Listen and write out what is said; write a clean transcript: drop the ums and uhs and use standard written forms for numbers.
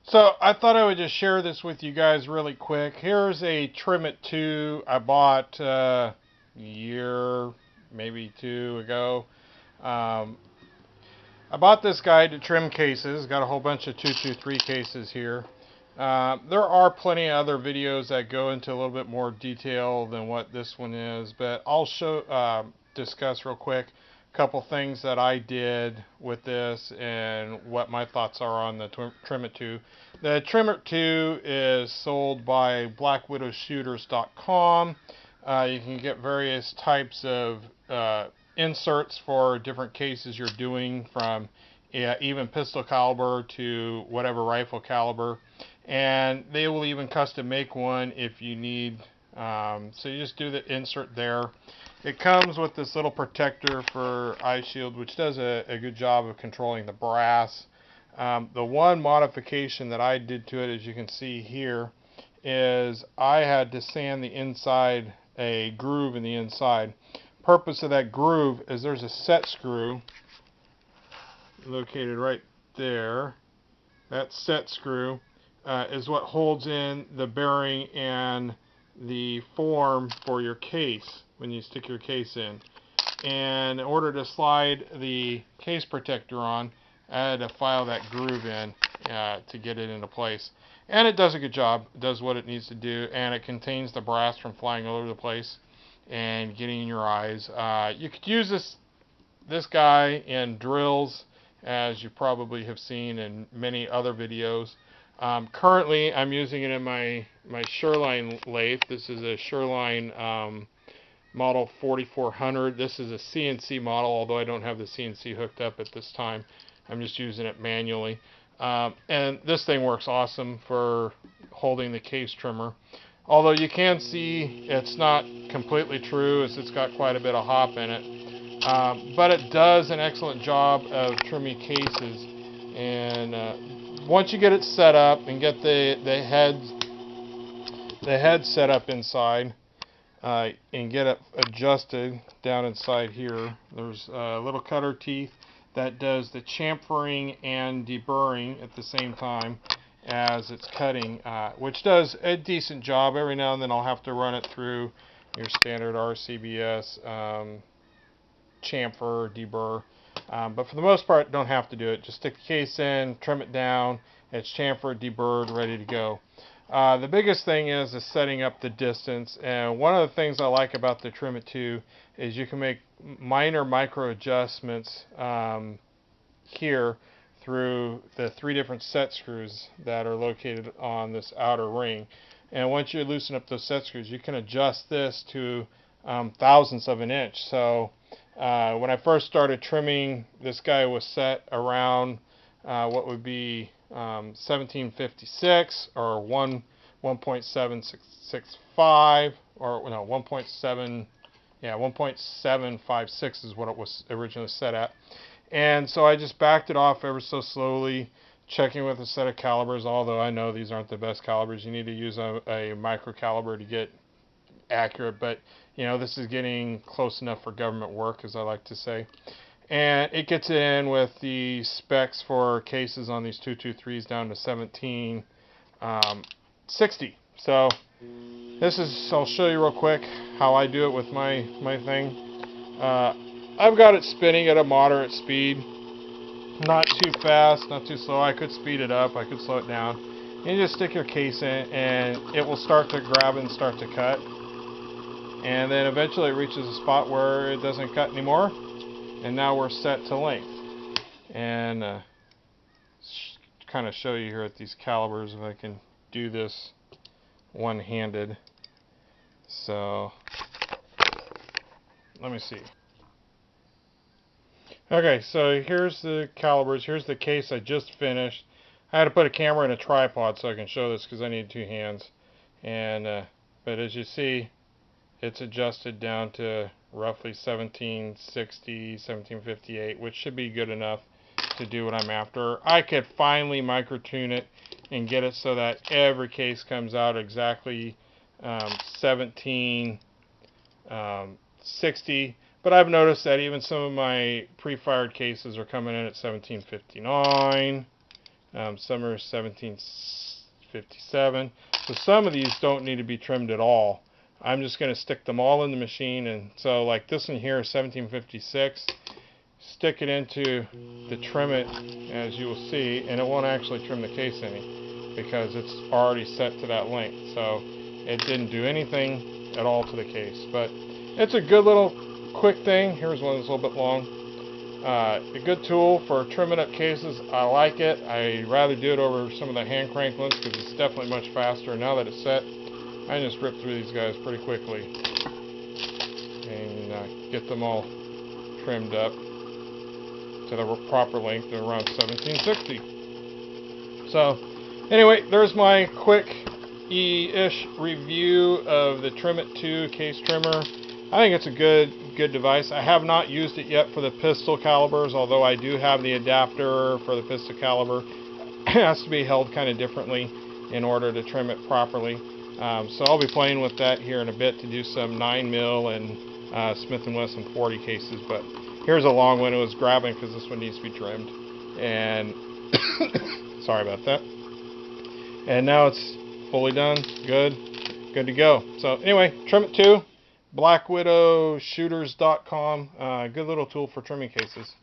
So I thought I would just share this with you guys really quick. Here's a Trim It 2 I bought a year, maybe two ago. Um, I bought this guide to trim cases. Got a whole bunch of 223 cases here. There are plenty of other videos that go into a little bit more detail than what this one is, but I'll discuss real quick a couple things that I did with this and what my thoughts are on the Trim It 2. The Trim It 2 is sold by blackwidowshooters.com. You can get various types of inserts for different cases you're doing, from even pistol caliber to whatever rifle caliber, and they will even custom make one if you need. So you just do the insert there. It comes with this little protector for eye shield, which does a good job of controlling the brass. The one modification that I did to it, as you can see here, is I had to sand the inside, a groove in the inside. Purpose of that groove is there's a set screw located right there. That set screw is what holds in the bearing and the form for your case when you stick your case in. And in order to slide the case protector on, I had to file that groove in to get it into place. And it does a good job. It does what it needs to do, and it contains the brass from flying all over the place and getting in your eyes. You could use this guy in drills, as you probably have seen in many other videos. Currently, I'm using it in my Sherline lathe. This is a Sherline model 4400. This is a CNC model, although I don't have the CNC hooked up at this time. I'm just using it manually. And this thing works awesome for holding the case trimmer. Although you can see it's not completely true, as it's got quite a bit of hop in it. But it does an excellent job of trimming cases. And once you get it set up and get the head set up inside, and get it adjusted down inside here, there's little cutter teeth that does the chamfering and deburring at the same time as it's cutting, which does a decent job. Every now and then I'll have to run it through your standard RCBS chamfer, deburr, but for the most part don't have to do it. Just stick the case in, trim it down, it's chamfered, deburred, ready to go. The biggest thing is setting up the distance, and one of the things I like about the Trim It 2 is you can make minor micro adjustments here through the 3 different set screws that are located on this outer ring. And once you loosen up those set screws, you can adjust this to thousandths of an inch. So when I first started trimming, this guy was set around what would be 1756 or 1.765, or no, 1.7, yeah, 1.756 is what it was originally set at. And so I just backed it off ever so slowly, checking with a set of calibers, although I know these aren't the best calibers. You need to use a micro caliber to get accurate, but you know, this is getting close enough for government work, as I like to say. And it gets in with the specs for cases on these 223s down to 1760. So this is, I'll show you real quick how I do it with my thing. I've got it spinning at a moderate speed, not too fast, not too slow. I could speed it up, I could slow it down. You just stick your case in and it will start to grab and start to cut. And then eventually it reaches a spot where it doesn't cut anymore. And now we're set to length. And kind of show you here at these calibers if I can do this one-handed. So let me see. Okay, so here's the calibers. Here's the case I just finished. I had to put a camera in a tripod so I can show this because I need 2 hands. And but as you see, it's adjusted down to roughly 1760, 1758, which should be good enough to do what I'm after. I could finally micro tune it and get it so that every case comes out exactly 1760, but I've noticed that even some of my pre-fired cases are coming in at 1759, Some are 1757. So some of these don't need to be trimmed at all. I'm just going to stick them all in the machine, and so like this one here is 1756. Stick it into the trim it, as you will see, and it won't actually trim the case any because it's already set to that length. So it didn't do anything at all to the case. But it's a good little quick thing. Here's one that's a little bit long. A good tool for trimming up cases. I like it. I'd rather do it over some of the hand crank ones because it's definitely much faster. Now that it's set, I just rip through these guys pretty quickly and get them all trimmed up to the proper length of around 1760. So anyway, there's my quick ish review of the Trim-It 2 case trimmer. I think it's a good device. I have not used it yet for the pistol calibers, although I do have the adapter for the pistol caliber. It has to be held kind of differently in order to trim it properly. So I'll be playing with that here in a bit to do some 9mm and Smith & Wesson 40 cases. But here's a long one. It was grabbing because this one needs to be trimmed. And sorry about that. And now it's fully done. Good to go. So anyway, Trim-It 2, blackwidowshooters.com. Good little tool for trimming cases.